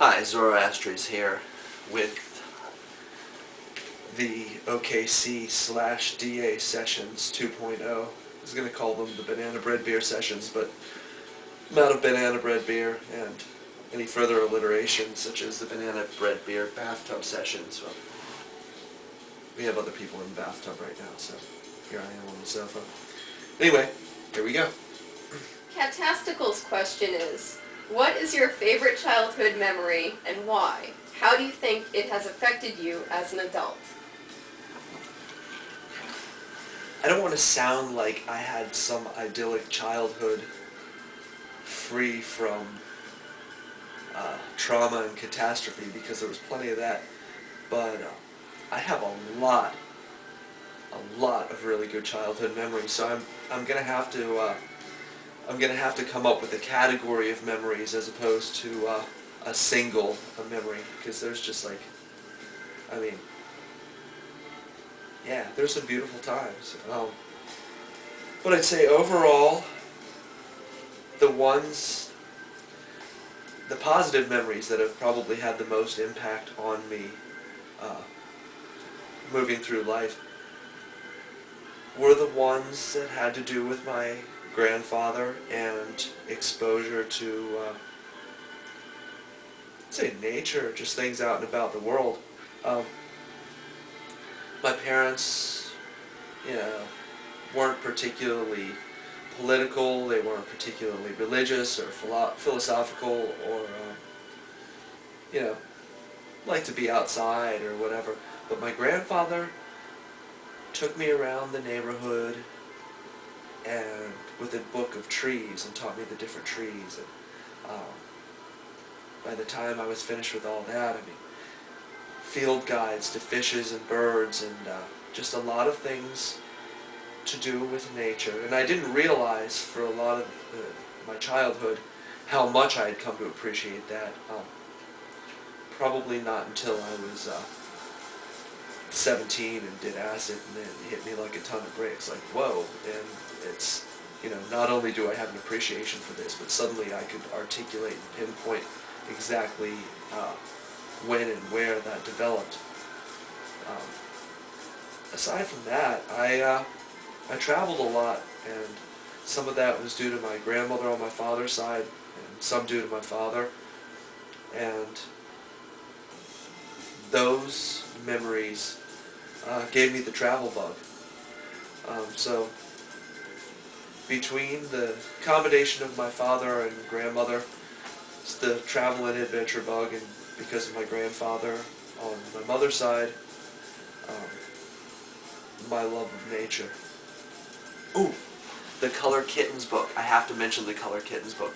Hi, Zoroastri's here with the OKC/DA sessions 2.0. I was going to call them the banana bread beer sessions, but I'm out of banana bread beer, and any further alliteration, such as the banana bread beer bathtub sessions, well, we have other people in the bathtub right now, so here I am on the sofa. Anyway, here we go. Catastical's question is, what is your favorite childhood memory and why? How do you think it has affected you as an adult? I don't want to sound like I had some idyllic childhood free from trauma and catastrophe, because there was plenty of that, but I have a lot of really good childhood memories, so I'm gonna have to come up with a category of memories as opposed to a single memory, because there's just like, I mean, yeah, there's some beautiful times. But I'd say overall, the positive memories that have probably had the most impact on me moving through life were the ones that had to do with my grandfather and exposure to, say, nature, just things out and about the world. My parents, weren't particularly political, they weren't particularly religious or philosophical, or, like to be outside or whatever. But my grandfather took me around the neighborhood and with a book of trees and taught me the different trees. And by the time I was finished with all that, field guides to fishes and birds, and just a lot of things to do with nature. And I didn't realize for a lot of my childhood how much I had come to appreciate that. Probably not until I was 17 and did acid, and then it hit me like a ton of bricks, like, whoa. And it's, not only do I have an appreciation for this, but suddenly I could articulate and pinpoint exactly when and where that developed. Aside from that, I traveled a lot, and some of that was due to my grandmother on my father's side, and some due to my father. And those memories gave me the travel bug. So between the combination of my father and grandmother, it's the travel and adventure bug, and because of my grandfather on my mother's side, my love of nature. Ooh, the Color Kittens book. I have to mention the Color Kittens book.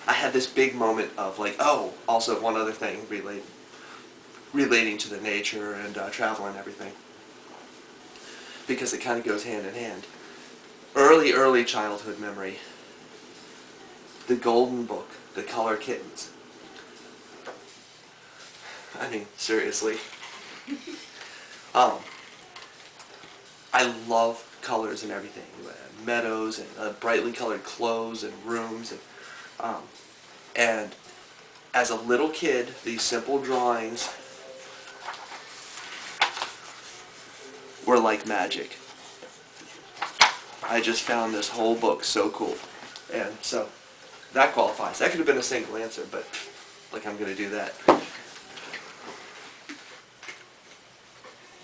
I had this big moment of like, oh, also one other thing relating to the nature and travel and everything, because it kind of goes hand in hand. Early childhood memory. The Golden Book, the Color Kittens. Seriously. I love colors and everything. Meadows and brightly colored clothes and rooms, and as a little kid, these simple drawings were like magic. I just found this whole book so cool, and so that qualifies. That could have been a single answer, but I'm going to do that.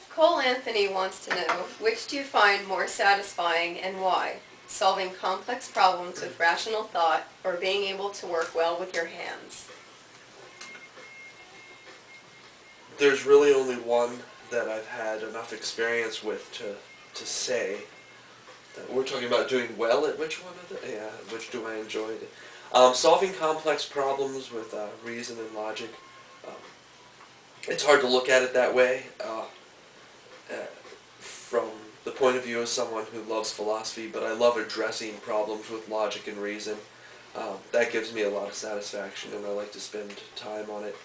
Cole Anthony wants to know, which do you find more satisfying and why? Solving complex problems with rational thought or being able to work well with your hands? There's really only one that I've had enough experience with to say that we're talking about doing well at. Which one of the, which do I enjoy? Solving complex problems with reason and logic. It's hard to look at it that way from the point of view of someone who loves philosophy, but I love addressing problems with logic and reason. That gives me a lot of satisfaction, and I like to spend time on it.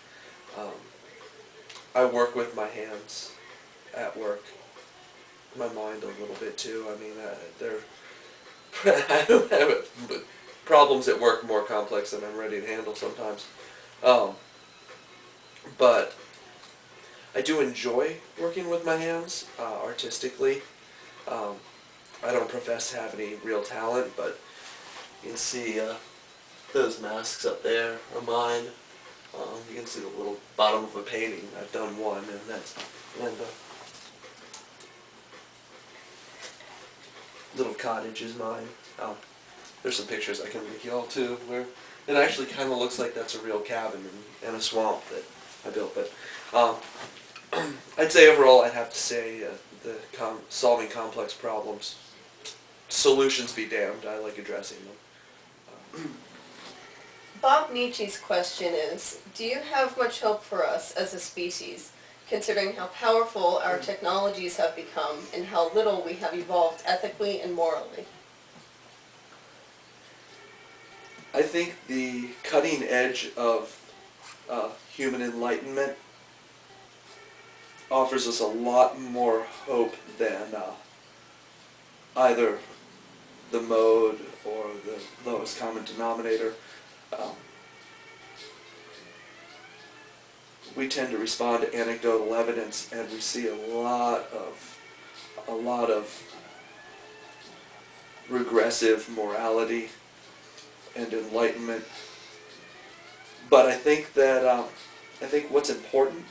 I work with my hands at work, my mind a little bit too. They're I don't have a problems at work more complex than I'm ready to handle sometimes. But I do enjoy working with my hands artistically. I don't profess to have any real talent, but you can see those masks up there are mine. You can see the little bottom of a painting. I've done one, and that's little cottage is mine. There's some pictures I can link you all to where it actually kind of looks like that's a real cabin in a swamp that I built. But I'd say overall, I'd have to say solving complex problems. Solutions be damned. I like addressing them. Bob Nietzsche's question is, do you have much hope for us as a species, considering how powerful our technologies have become and how little we have evolved ethically and morally? I think the cutting edge of human enlightenment offers us a lot more hope than either the mode or the lowest common denominator. We tend to respond to anecdotal evidence, and we see a lot of regressive morality and enlightenment. But I think that what's important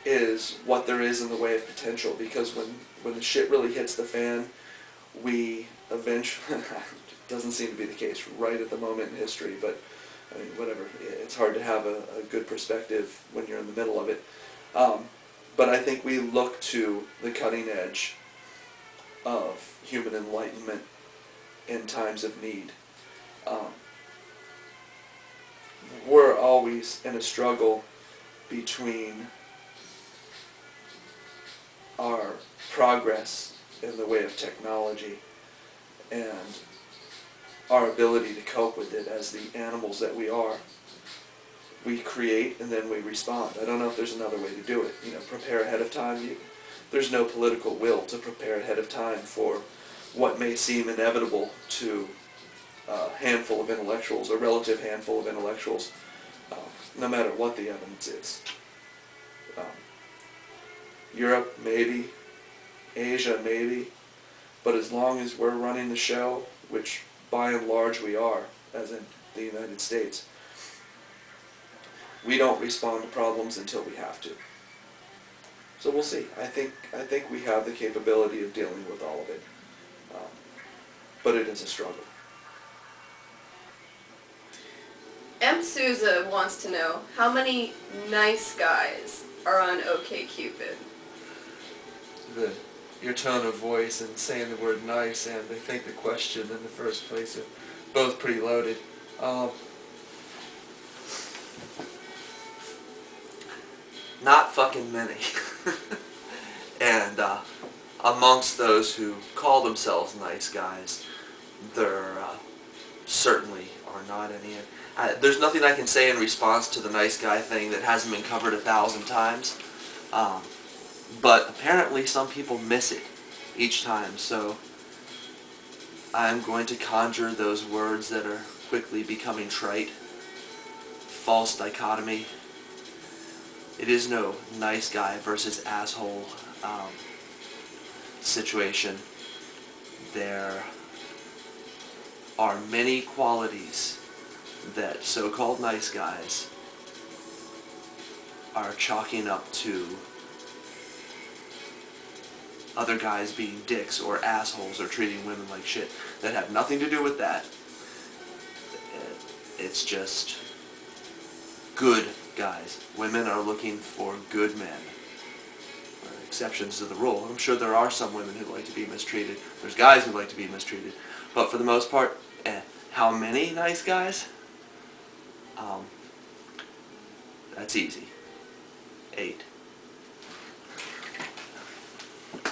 is what there is in the way of potential, because when the shit really hits the fan, we eventually it doesn't seem to be the case right at the moment in history, but I mean, whatever, it's hard to have a good perspective when you're in the middle of it. But I think we look to the cutting edge of human enlightenment in times of need. We're always in a struggle between our progress in the way of technology and our ability to cope with it as the animals that we are. We create and then we respond. I don't know if there's another way to do it. Prepare ahead of time. There's no political will to prepare ahead of time for what may seem inevitable to a handful of intellectuals, a relative handful of intellectuals, no matter what the evidence is. Europe, maybe. Asia, maybe. But as long as we're running the show, which by and large we are, as in the United States, we don't respond to problems until we have to. So we'll see. I think we have the capability of dealing with all of it. But it is a struggle. M. Souza wants to know, how many nice guys are on OkCupid? Your tone of voice and saying the word nice, and I think the question in the first place are both pretty loaded. Not fucking many. And amongst those who call themselves nice guys, there certainly are not any. There's nothing I can say in response to the nice guy thing that hasn't been covered 1,000 times. But apparently some people miss it each time, so I'm going to conjure those words that are quickly becoming trite. False dichotomy. It is no nice guy versus asshole situation. There are many qualities that so-called nice guys are chalking up to other guys being dicks or assholes or treating women like shit that have nothing to do with that. It's just good guys. Women are looking for good men. There are exceptions to the rule. I'm sure there are some women who like to be mistreated. There's guys who like to be mistreated. But for the most part, how many nice guys? That's easy. 8.